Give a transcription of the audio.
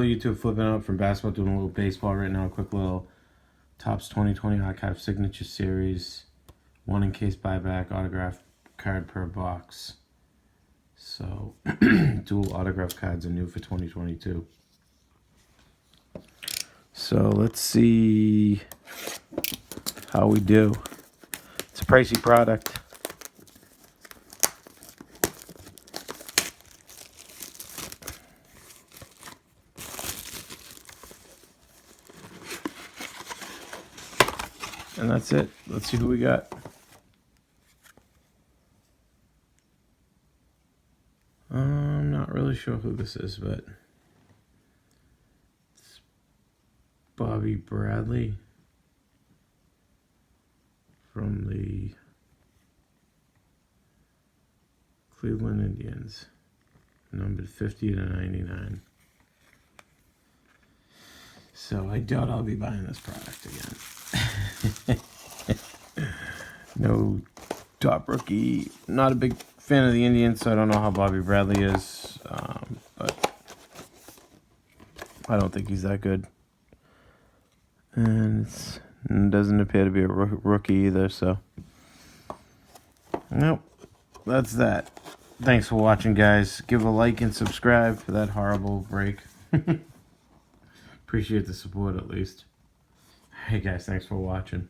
YouTube, flipping up from basketball, doing a little baseball right now. A quick little Topps 2020 Archive Signature Series. 1 in case buyback, autograph card per box. So, dual autograph cards are new for 2022. So, let's see how we do. It's a pricey product. And that's it. Let's see who we got. I'm not really sure who this is, but it's Bobby Bradley from the Cleveland Indians, numbered 50 to 99. So I doubt I'll be buying this product again. No top rookie. Not a big fan of the Indians, so I don't know how Bobby Bradley is. But I don't think he's that good. And it doesn't appear to be a rookie either, so. Nope. That's that. Thanks for watching, guys. Give a like and subscribe for that horrible break. Appreciate the support, at least. Hey, guys, thanks for watching.